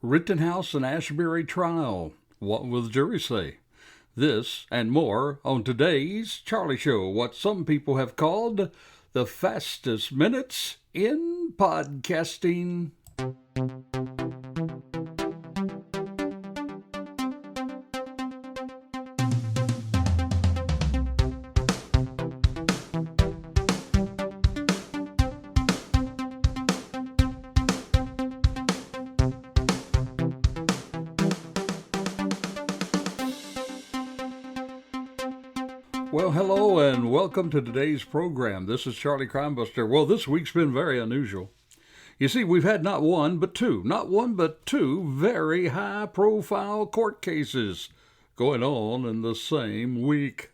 Rittenhouse and Ashbury trial. What will the jury say? This and more on today's Charlie Show, what some people have called the fastest minutes in podcasting. Well, hello and welcome to today's program. This is Charlie Crimebuster. Well, this week's been very unusual. You see, we've had not one but two very high-profile court cases going on in the same week.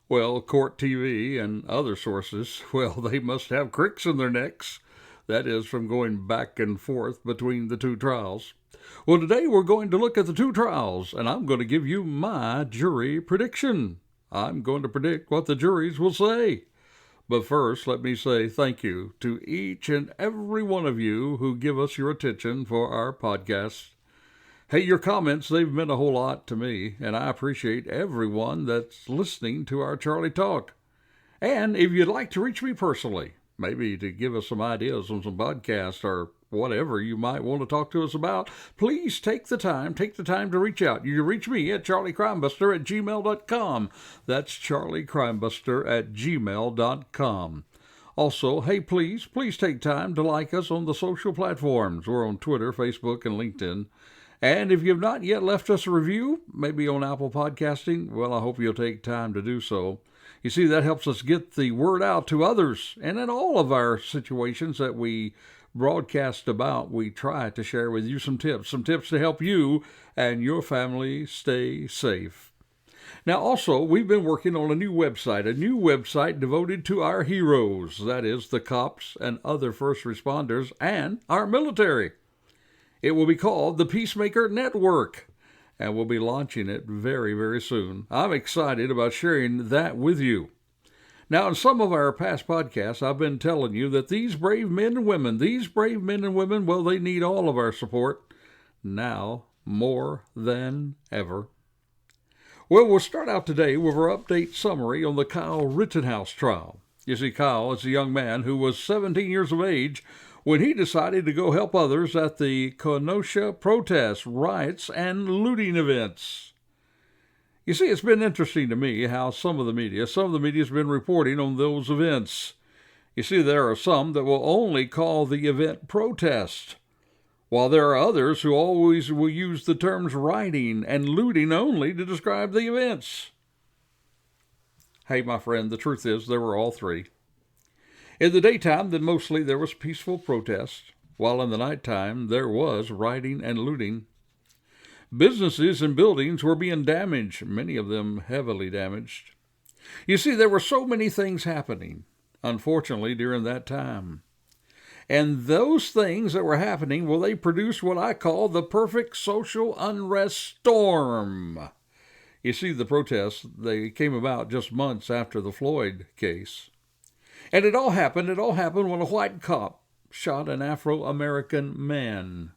Well, Court TV and other sources, well, they must have cricks in their necks. That is, from going back and forth between the two trials. Well, today we're going to look at the two trials, and I'm going to give you my jury prediction. I'm going to predict what the juries will say. But first, let me say thank you to each and every one of you who give us your attention for our podcast. Hey, your comments, they've meant a whole lot to me, and I appreciate everyone that's listening to our Charlie Talk. And if you'd like to reach me personally, maybe to give us some ideas on some podcasts or whatever you might want to talk to us about, please take the time to reach out. You can reach me at charliecrimebuster@gmail.com. That's charliecrimebuster@gmail.com. Also, hey, please take time to like us on the social platforms. We're on Twitter, Facebook, and LinkedIn. And if you've not yet left us a review, maybe on Apple Podcasting, well, I hope you'll take time to do so. You see, that helps us get the word out to others. And in all of our situations that we broadcast about, we try to share with you some tips to help you and your family stay safe. Now, also, we've been working on a new website devoted to our heroes, that is, the cops and other first responders and our military. It will be called the Peacemaker Network, and we'll be launching it very, very soon. I'm excited about sharing that with you. Now, in some of our past podcasts, I've been telling you that these brave men and women, well, they need all of our support now more than ever. Well, we'll start out today with our update summary on the Kyle RIttenhouse trial. You see, Kyle is a young man who was 17 years of age when he decided to go help others at the Kenosha protests, riots, and looting events. You see, it's been interesting to me how some of the media has been reporting on those events. You see, there are some that will only call the event protest, while there are others who always will use the terms rioting and looting only to describe the events. Hey, my friend, the truth is there were all three. In the daytime, then mostly there was peaceful protest, while in the nighttime there was rioting and looting. Businesses and buildings were being damaged, many of them heavily damaged. You see, there were so many things happening, unfortunately, during that time. And those things that were happening, well, they produced what I call the perfect social unrest storm. You see, the protests, they came about just months after the Floyd case. And it all happened when a white cop shot an Afro-American man.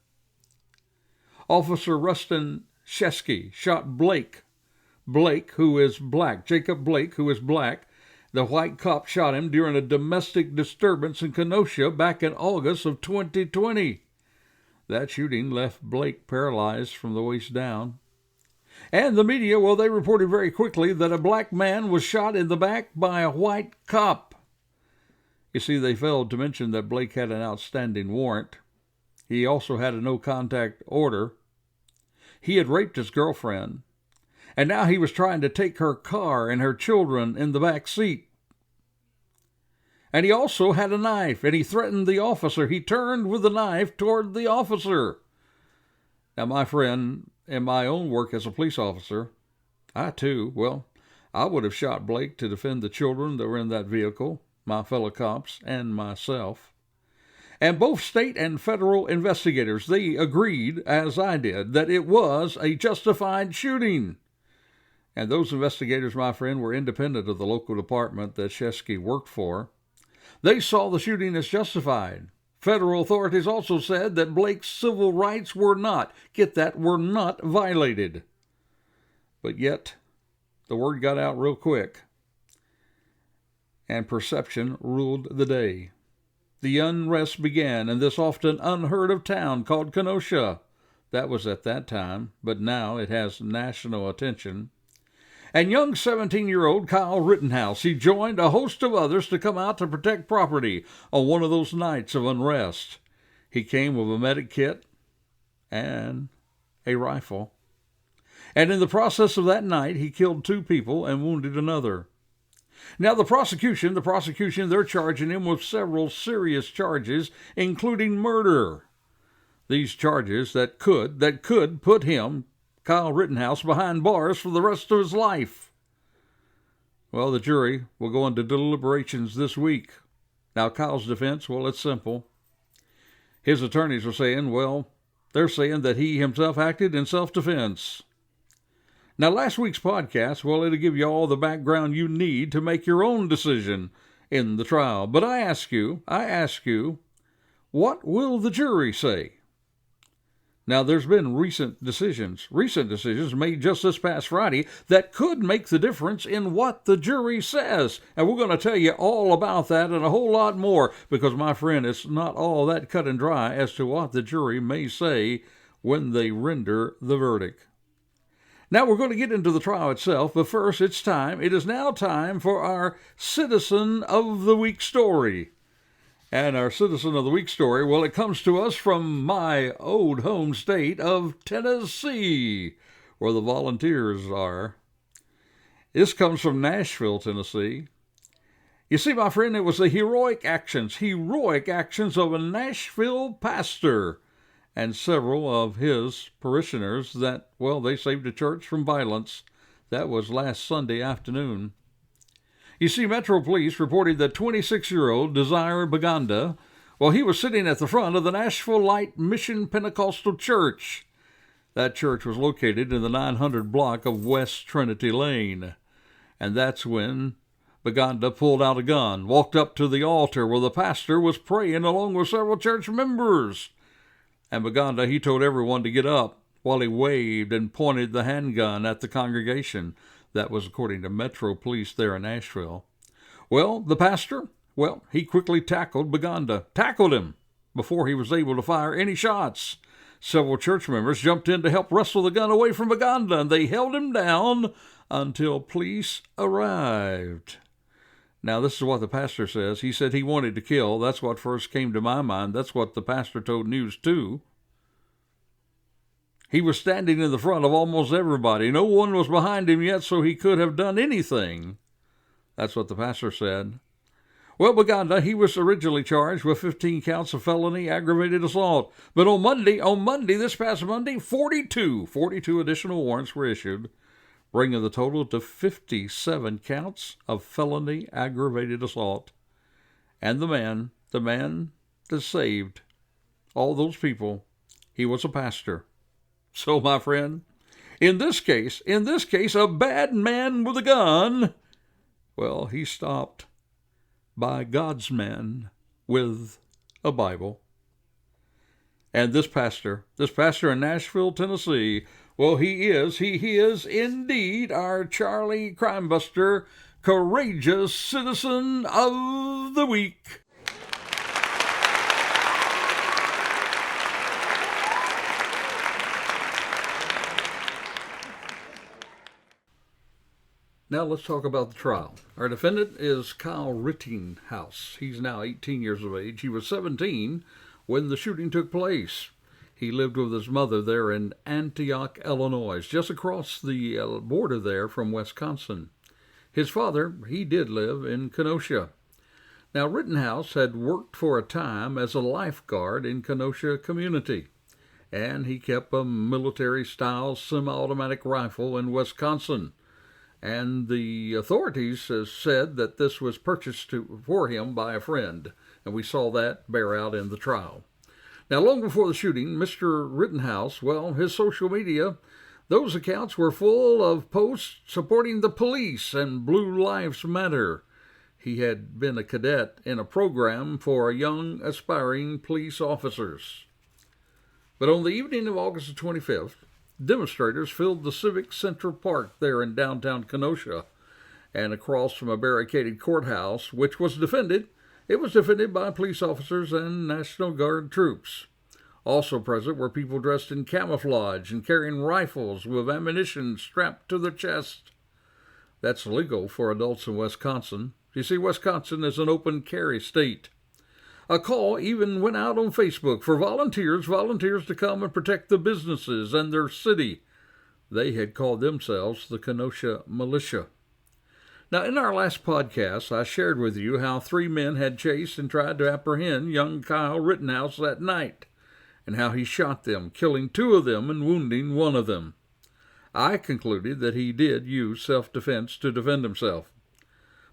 Officer Rustin Sheskey shot Blake, who is black. Jacob Blake, who is black. The white cop shot him during a domestic disturbance in Kenosha back in August of 2020. That shooting left Blake paralyzed from the waist down. And the media, well, they reported very quickly that a black man was shot in the back by a white cop. You see, they failed to mention that Blake had an outstanding warrant. He also had a no-contact order. He had raped his girlfriend, and now he was trying to take her car and her children in the back seat. And he also had a knife, and he threatened the officer. He turned with the knife toward the officer. Now, my friend, in my own work as a police officer, I would have shot Blake to defend the children that were in that vehicle, my fellow cops, and myself. And both state and federal investigators, they agreed, as I did, that it was a justified shooting. And those investigators, my friend, were independent of the local department that Sheskey worked for. They saw the shooting as justified. Federal authorities also said that Blake's civil rights were not, get that, were not violated. But yet, the word got out real quick, and perception ruled the day. The unrest began in this often unheard of town called Kenosha. That was at that time, but now it has national attention. And young 17-year-old Kyle RIttenhouse, he joined a host of others to come out to protect property on one of those nights of unrest. He came with a medic kit and a rifle. And in the process of that night, he killed 2 people and wounded another. Now, the prosecution, they're charging him with several serious charges, including murder. These charges that could put him, Kyle RIttenhouse, behind bars for the rest of his life. Well, the jury will go into deliberations this week. Now, Kyle's defense, well, it's simple. His attorneys are saying, they're saying that he himself acted in self-defense. Now, last week's podcast, it'll give you all the background you need to make your own decision in the trial. But I ask you, what will the jury say? Now, there's been recent decisions made just this past Friday that could make the difference in what the jury says. And we're going to tell you all about that and a whole lot more because, my friend, it's not all that cut and dry as to what the jury may say when they render the verdict. Now, we're going to get into the trial itself, but first, it is now time for our Citizen of the Week story. And our Citizen of the Week story, it comes to us from my old home state of Tennessee, where the volunteers are. This comes from Nashville, Tennessee. You see, my friend, it was the heroic actions of a Nashville pastor and several of his parishioners that, they saved the church from violence. That was last Sunday afternoon. You see, Metro Police reported that 26-year-old Desire Baganda, he was sitting at the front of the Nashville Light Mission Pentecostal Church. That church was located in the 900 block of West Trinity Lane. And that's when Baganda pulled out a gun, walked up to the altar where the pastor was praying along with several church members. And Baganda, he told everyone to get up while he waved and pointed the handgun at the congregation. That was according to Metro Police there in Nashville. The pastor, he quickly tackled Baganda, tackled him before he was able to fire any shots. Several church members jumped in to help wrestle the gun away from Baganda, and they held him down until police arrived. Now, this is what the pastor says. He said he wanted to kill. That's what first came to my mind. That's what the pastor told News 2. He was standing in the front of almost everybody. No one was behind him yet, so he could have done anything. That's what the pastor said. Baganda, he was originally charged with 15 counts of felony aggravated assault. But on Monday, this past Monday, 42 additional warrants were issued, bringing the total to 57 counts of felony aggravated assault. And the man that saved all those people, he was a pastor. So, my friend, in this case, a bad man with a gun, he stopped by God's man with a Bible. And this pastor in Nashville, Tennessee, he is indeed our Charlie Crimebuster, courageous Citizen of the Week. Now let's talk about the trial. Our defendant is Kyle RIttenhouse. He's now 18 years of age. He was 17 when the shooting took place. He lived with his mother there in Antioch, Illinois, just across the border there from Wisconsin. His father, he did live in Kenosha. Now, RIttenhouse had worked for a time as a lifeguard in Kenosha community, and he kept a military-style semi-automatic rifle in Wisconsin. And the authorities said that this was purchased for him by a friend, and we saw that bear out in the trial. Now, long before the shooting, Mr. RIttenhouse, his social media, those accounts were full of posts supporting the police and Blue Lives Matter. He had been a cadet in a program for young aspiring police officers. But on the evening of August the 25th, demonstrators filled the Civic Center Park there in downtown Kenosha, and across from a barricaded courthouse, which was defended. It was defended by police officers and National Guard troops. Also present were people dressed in camouflage and carrying rifles with ammunition strapped to their chest. That's legal for adults in Wisconsin. You see, Wisconsin is an open carry state. A call even went out on Facebook for volunteers to come and protect the businesses and their city. They had called themselves the Kenosha Militia. Now, in our last podcast, I shared with you how 3 men had chased and tried to apprehend young Kyle RIttenhouse that night, and how he shot them, killing 2 of them and wounding 1 of them. I concluded that he did use self-defense to defend himself.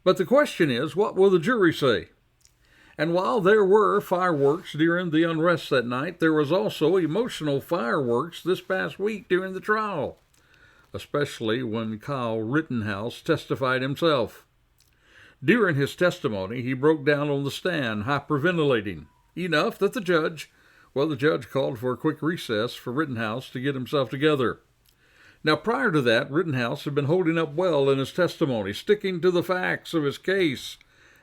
But the question is, what will the jury say? And while there were fireworks during the unrest that night, there was also emotional fireworks this past week during the trial, especially when Kyle RIttenhouse testified himself. During his testimony, he broke down on the stand, hyperventilating, enough that the judge called for a quick recess for Rittenhouse to get himself together. Now, prior to that, Rittenhouse had been holding up well in his testimony, sticking to the facts of his case,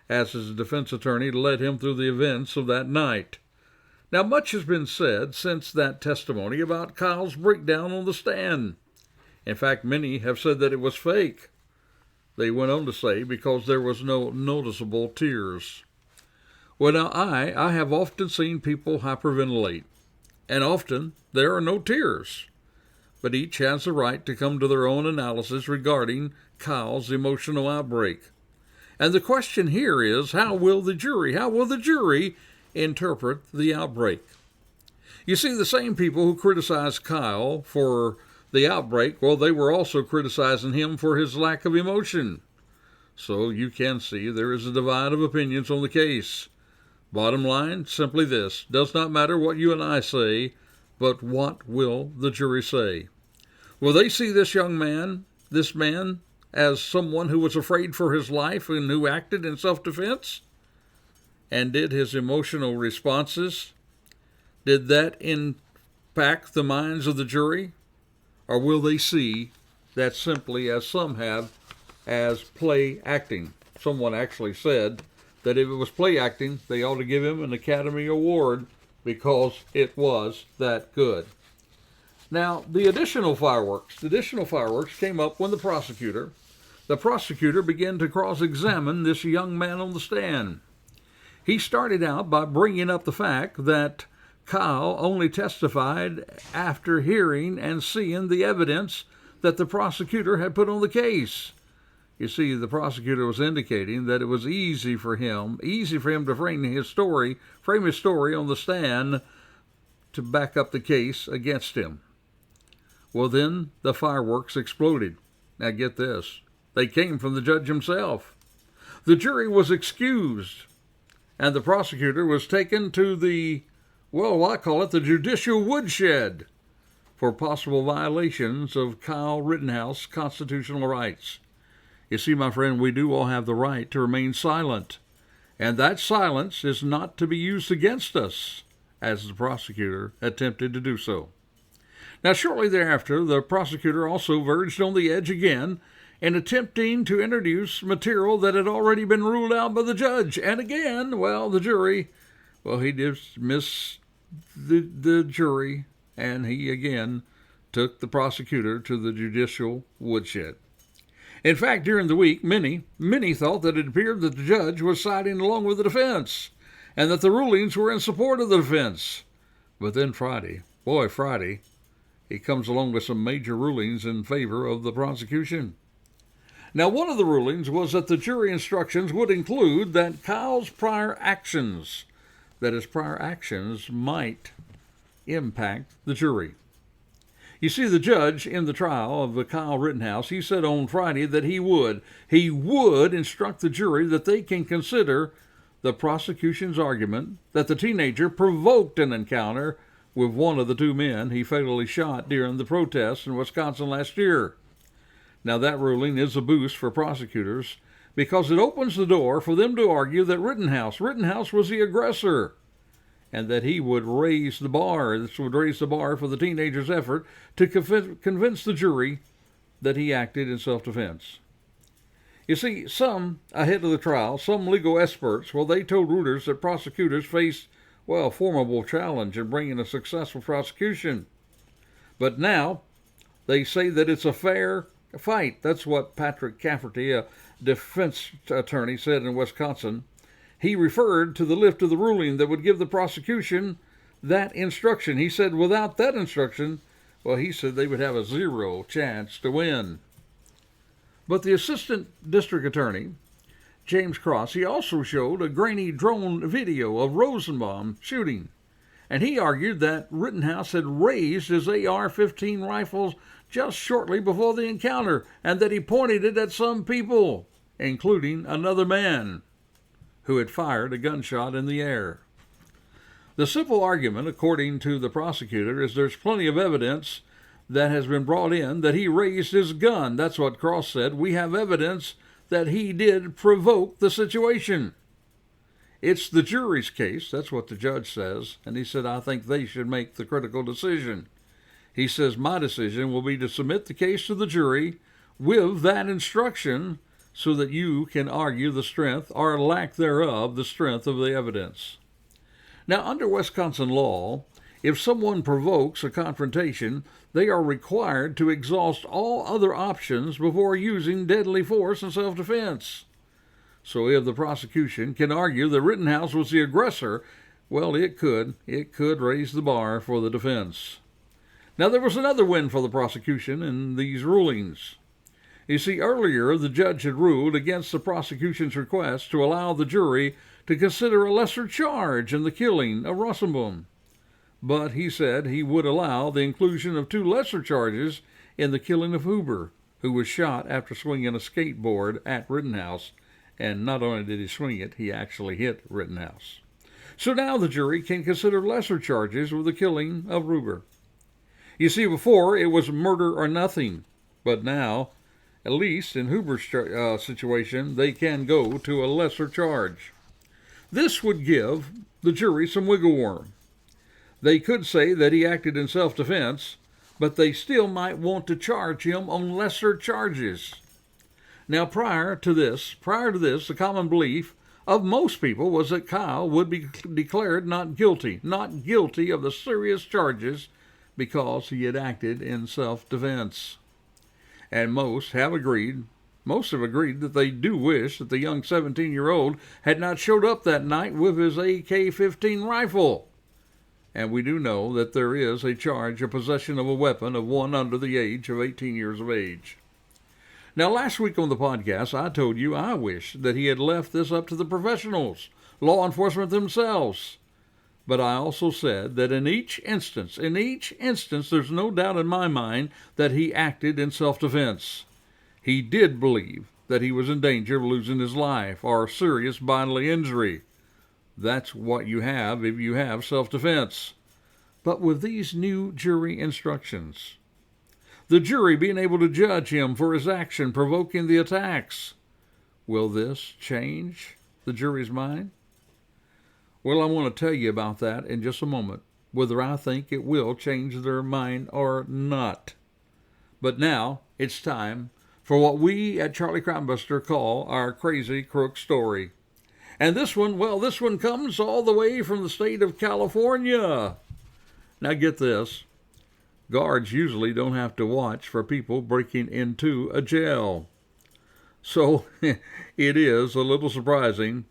as his defense attorney led him through the events of that night. Now, much has been said since that testimony about Kyle's breakdown on the stand. In fact, many have said that it was fake. They went on to say because there was no noticeable tears. Well, now, I have often seen people hyperventilate, and often there are no tears. But each has the right to come to their own analysis regarding Kyle's emotional outbreak. And the question here is, how will the jury interpret the outbreak? You see, the same people who criticized Kyle for the outbreak, well, they were also criticizing him for his lack of emotion. So you can see there is a divide of opinions on the case. Bottom line, simply this: does not matter what you and I say, but what will the jury say? Will they see this man, as someone who was afraid for his life and who acted in self-defense? And did his emotional responses, did that impact the minds of the jury? Or will they see that simply, as some have, as play acting? Someone actually said that if it was play acting, they ought to give him an Academy Award because it was that good. Now, the additional fireworks came up when the prosecutor began to cross-examine this young man on the stand. He started out by bringing up the fact that Kyle only testified after hearing and seeing the evidence that the prosecutor had put on the case. You see, the prosecutor was indicating that it was easy for him to frame his story on the stand to back up the case against him. Well, then the fireworks exploded. Now get this. They came from the judge himself. The jury was excused, and the prosecutor was taken to the judicial woodshed for possible violations of Kyle Rittenhouse's constitutional rights. You see, my friend, we do all have the right to remain silent, and that silence is not to be used against us, as the prosecutor attempted to do so. Now, shortly thereafter, the prosecutor also verged on the edge again in attempting to introduce material that had already been ruled out by the judge. And again, the jury, he dismissed the jury, and he again took the prosecutor to the judicial woodshed. In fact, during the week, many thought that it appeared that the judge was siding along with the defense, and that the rulings were in support of the defense. But then Friday, he comes along with some major rulings in favor of the prosecution. Now, one of the rulings was that the jury instructions would include that Kyle's prior actions might impact the jury. You see, the judge in the trial of Kyle Rittenhouse, he said on Friday that he would instruct the jury that they can consider the prosecution's argument that the teenager provoked an encounter with one of the 2 men he fatally shot during the protests in Wisconsin last year. Now, that ruling is a boost for prosecutors because it opens the door for them to argue that Rittenhouse was the aggressor, and that he would raise the bar. This would raise the bar for the teenager's effort to convince the jury that he acted in self-defense. You see, some, ahead of the trial, some legal experts, they told Reuters that prosecutors faced, a formidable challenge in bringing a successful prosecution. But now, they say that it's a fair fight. That's what Patrick Cafferty, a defense attorney, said in Wisconsin. He referred to the lift of the ruling that would give the prosecution that instruction. He said without that instruction, he said they would have a 0 chance to win. But the assistant district attorney, James Cross, he also showed a grainy drone video of Rosenbaum shooting. And he argued that Rittenhouse had raised his AR-15 rifle just shortly before the encounter, and that he pointed it at some people, including another man who had fired a gunshot in the air. The simple argument, according to the prosecutor, is there's plenty of evidence that has been brought in that he raised his gun. That's what Cross said. We have evidence that he did provoke the situation. It's the jury's case. That's what the judge says. And he said, I think they should make the critical decision. He says, my decision will be to submit the case to the jury with that instruction so that you can argue the strength or lack thereof, the strength of the evidence. Now, under Wisconsin law, if someone provokes a confrontation, they are required to exhaust all other options before using deadly force in self-defense. So if the prosecution can argue that Rittenhouse was the aggressor, it could raise the bar for the defense. Now, there was another win for the prosecution in these rulings. You see, earlier the judge had ruled against the prosecution's request to allow the jury to consider a lesser charge in the killing of Rosenbaum. But he said he would allow the inclusion of 2 lesser charges in the killing of Huber, who was shot after swinging a skateboard at Rittenhouse. And not only did he swing it, he actually hit Rittenhouse. So now the jury can consider lesser charges with the killing of Huber. You see, before it was murder or nothing, but now, at least in Huber's situation, they can go to a lesser charge. This would give the jury some wiggle room. They could say that he acted in self-defense, but they still might want to charge him on lesser charges. Now, prior to this, the common belief of most people was that Kyle would be declared not guilty of the serious charges because he had acted in self-defense. And most have agreed that they do wish that the young 17-year-old had not showed up that night with his AK-15 rifle. And we do know that there is a charge of possession of a weapon of one under the age of 18 years of age. Now, last week on the podcast, I told you I wish that he had left this up to the professionals, law enforcement themselves. But I also said that in each instance, there's no doubt in my mind that he acted in self-defense. He did believe that he was in danger of losing his life or serious bodily injury. That's what you have if you have self-defense. But with these new jury instructions, the jury being able to judge him for his action provoking the attacks, will this change the jury's mind? Well, I want to tell you about that in just a moment, whether I think it will change their mind or not. But now it's time for what we at Charlie Crimebuster call our crazy crook story. And this one comes all the way from the state of California. Now get this. Guards usually don't have to watch for people breaking into a jail. So it is a little surprising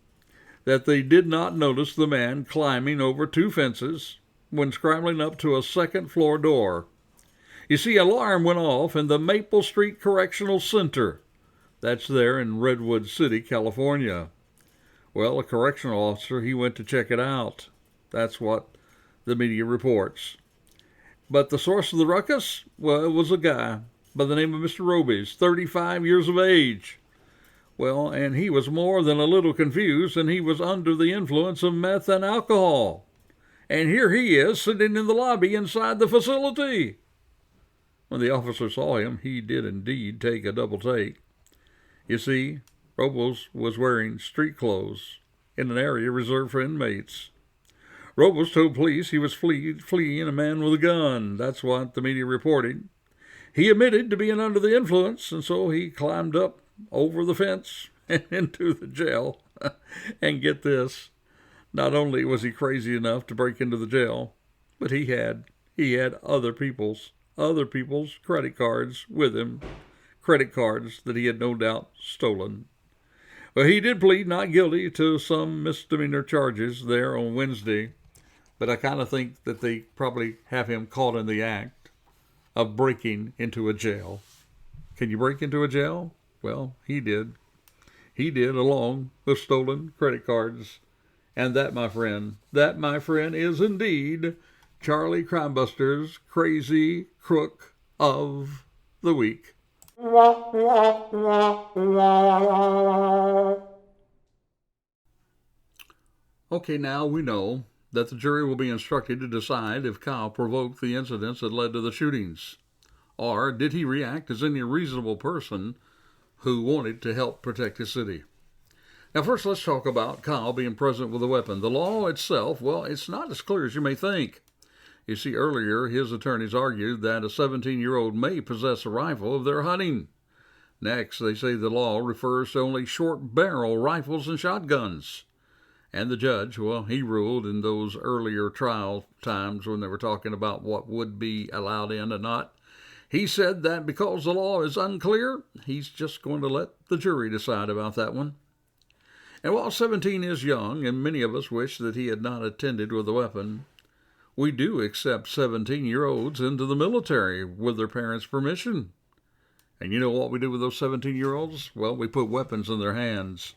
that they did not notice the man climbing over 2 fences when scrambling up to a second-floor door. You see, alarm went off in the Maple Street Correctional Center. That's there in Redwood City, California. Well, a correctional officer, he went to check it out. That's what the media reports. But the source of the ruckus, it was a guy by the name of Mr. Robies, 35 years of age. Well, and he was more than a little confused, and he was under the influence of meth and alcohol. And here he is, sitting in the lobby inside the facility. When the officer saw him, he did indeed take a double take. You see, Robles was wearing street clothes in an area reserved for inmates. Robles told police he was fleeing a man with a gun. That's what the media reported. He admitted to being under the influence, and so he climbed up over the fence and into the jail. And get this, not only was he crazy enough to break into the jail, but he had other people's credit cards with him, credit cards that he had no doubt stolen. Well, he did plead not guilty to some misdemeanor charges there on Wednesday, but I kind of think that they probably have him caught in the act of breaking into a jail. Can you break into a jail? Well, he did. He did, along with stolen credit cards. And that, my friend, is indeed Charlie Crimebuster's Crazy Crook of the Week. Okay, now we know that the jury will be instructed to decide if Kyle provoked the incidents that led to the shootings, or did he react as any reasonable person who wanted to help protect his city. Now, first, let's talk about Kyle being present with a weapon. The law itself, well, it's not as clear as you may think. You see, earlier, his attorneys argued that a 17-year-old may possess a rifle if they're hunting. Next, they say the law refers to only short-barrel rifles and shotguns. And the judge, well, he ruled in those earlier trial times when they were talking about what would be allowed in and not. He said that because the law is unclear, he's just going to let the jury decide about that one. And while 17 is young, and many of us wish that he had not attended with a weapon, we do accept 17-year-olds into the military with their parents' permission. And you know what we do with those 17-year-olds? Well, we put weapons in their hands,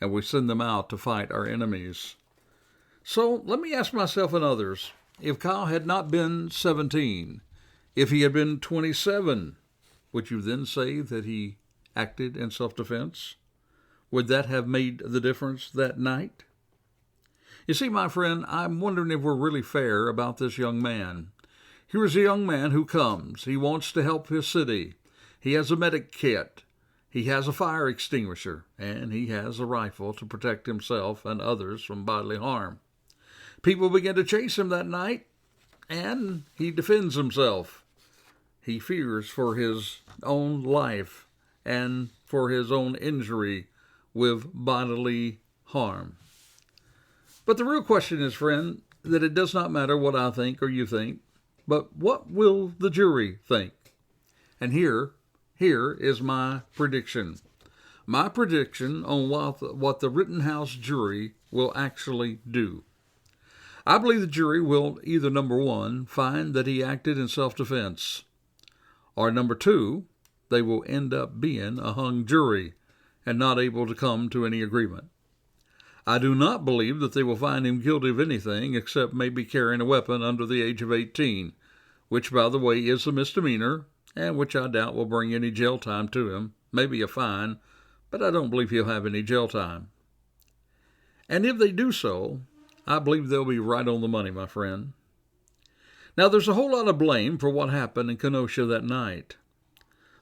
and we send them out to fight our enemies. So let me ask myself and others, if Kyle had not been 17, if he had been 27, would you then say that he acted in self-defense? Would that have made the difference that night? You see, my friend, I'm wondering if we're really fair about this young man. Here is a young man who comes. He wants to help his city. He has a medic kit. He has a fire extinguisher, and he has a rifle to protect himself and others from bodily harm. People begin to chase him that night, and he defends himself. He fears for his own life and for his own injury with bodily harm. But the real question is, friend, that it does not matter what I think or you think, but what will the jury think? And here is my prediction. My prediction on what the Rittenhouse jury will actually do. I believe the jury will either, number one, find that he acted in self-defense, or number two, they will end up being a hung jury and not able to come to any agreement. I do not believe that they will find him guilty of anything except maybe carrying a weapon under the age of 18, which, by the way, is a misdemeanor, and which I doubt will bring any jail time to him, maybe a fine, but I don't believe he'll have any jail time. And if they do so, I believe they'll be right on the money, my friend. Now, there's a whole lot of blame for what happened in Kenosha that night.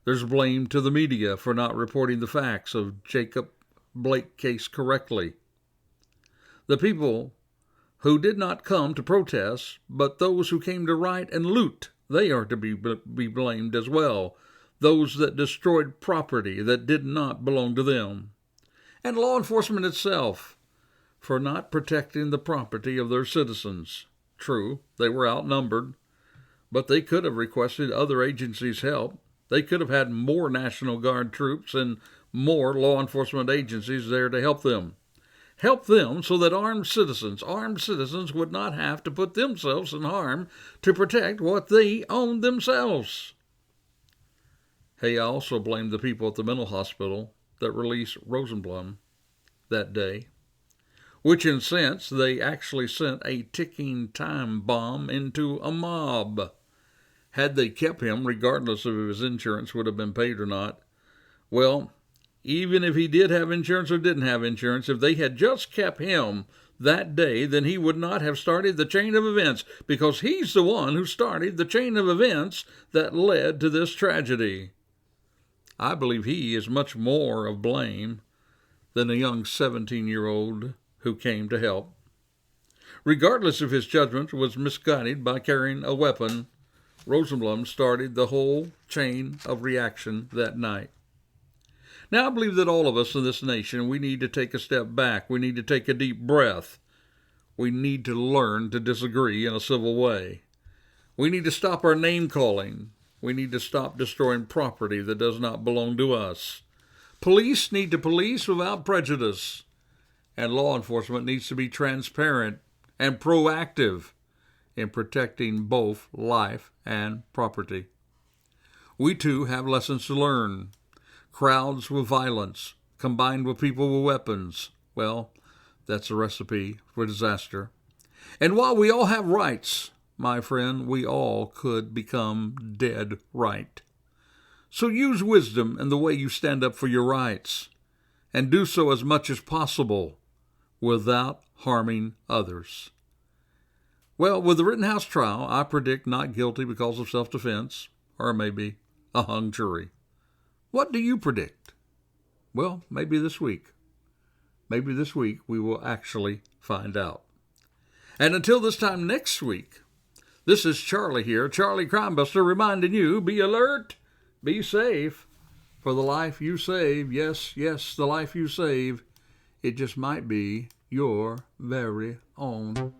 There's blame to the media for not reporting the facts of Jacob Blake case correctly. The people who did not come to protest, but those who came to riot and loot, they are to be blamed as well. Those that destroyed property that did not belong to them. And law enforcement itself for not protecting the property of their citizens. True, they were outnumbered, but they could have requested other agencies' help. They could have had more National Guard troops and more law enforcement agencies there to help them. Help them so that armed citizens would not have to put themselves in harm to protect what they own themselves. Hey, I also blame the people at the mental hospital that released Rosenblum that day, which in a sense they actually sent a ticking time bomb into a mob. Had they kept him, regardless of if his insurance would have been paid or not, well, even if he did have insurance or didn't have insurance, if they had just kept him that day, then he would not have started the chain of events, because he's the one who started the chain of events that led to this tragedy. I believe he is much more of blame than a young 17-year-old who came to help. Regardless if his judgment was misguided by carrying a weapon, Rosenblum started the whole chain of reaction that night. Now, I believe that all of us in this nation, we need to take a step back. We need to take a deep breath. We need to learn to disagree in a civil way. We need to stop our name-calling. We need to stop destroying property that does not belong to us. Police need to police without prejudice. And law enforcement needs to be transparent and proactive in protecting both life and property. We too have lessons to learn. Crowds with violence combined with people with weapons, well, that's a recipe for disaster. And while we all have rights, my friend, we all could become dead right. So use wisdom in the way you stand up for your rights, and do so as much as possible without harming others. Well, with the Rittenhouse trial, I predict not guilty because of self-defense, or maybe a hung jury. What do you predict? Well, maybe this week. Maybe this week we will actually find out. And until this time next week, this is Charlie here, Charlie Crimebuster, reminding you, be alert, be safe, for the life you save, yes, the life you save, it just might be your very own.